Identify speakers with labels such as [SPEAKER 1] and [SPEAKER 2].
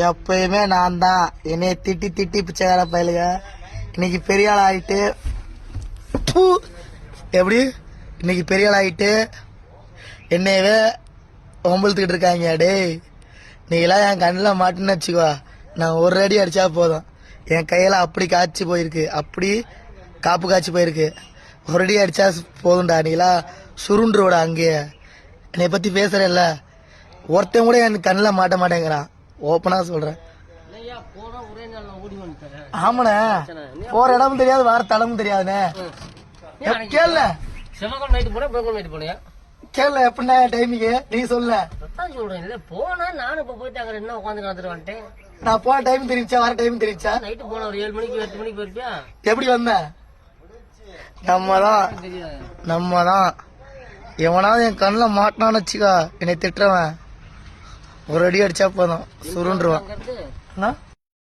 [SPEAKER 1] எப்பயுமே நான் தான் என்னைய திட்டி திட்டி பிச்சைக்கார பயலுங்க. இன்னைக்கு பெரிய ஆள் ஆயிட்டு எப்படி இன்னைக்கு பெரிய ஆள் ஆயிட்டு என்னையவே ஒம்பளுத்துக்கிட்டு இருக்காங்க. டேய் நீங்களாம் என் கண்ணில் மாட்டுன்னு வச்சுக்கோ, நான் ஒரு அடி அடிச்சா போதும். என் கையில அப்படி காய்ச்சி போயிருக்கு, அப்படி காப்பு காய்ச்சி போயிருக்கு. ஒரு அடி அடிச்சா போதும்டா. நீங்களா சுருண்டுருவோட அங்கேயே. என்னை பத்தி பேசுறேன்ல, ஒருத்தன் கூட என் கண்ணில் மாட்ட மாட்டேங்கிறான். ஓப்பனா சொல்றேன். ஆமாண்ணே, போற இடமும் தெரியாது, வார தளமும் தெரியாதுண்ணே. கேள்ல கேள்ல எப்படின்னா டைமிங்கு நீ சொல்ல
[SPEAKER 2] சொல்றேன். போனா நானும் இப்ப போயிட்டு அங்க என்ன உட்காந்து வந்துட்டு வந்துட்டேன்.
[SPEAKER 1] நான் போன டைம் தெரிஞ்சா, வர டைம் தெரிஞ்சா.
[SPEAKER 2] நைட்டு போன ஒரு 7 மணிக்கு 8 மணிக்கு போயிருப்பியா?
[SPEAKER 1] எப்படி வந்த? நம்ம தான் எவனாவது என் கண்ணில் மாட்டினான்னு வச்சுக்கா, என்னை திட்டுறவன் ஒரு அடி அடிச்சா போதும் சுருண்டுருவான்.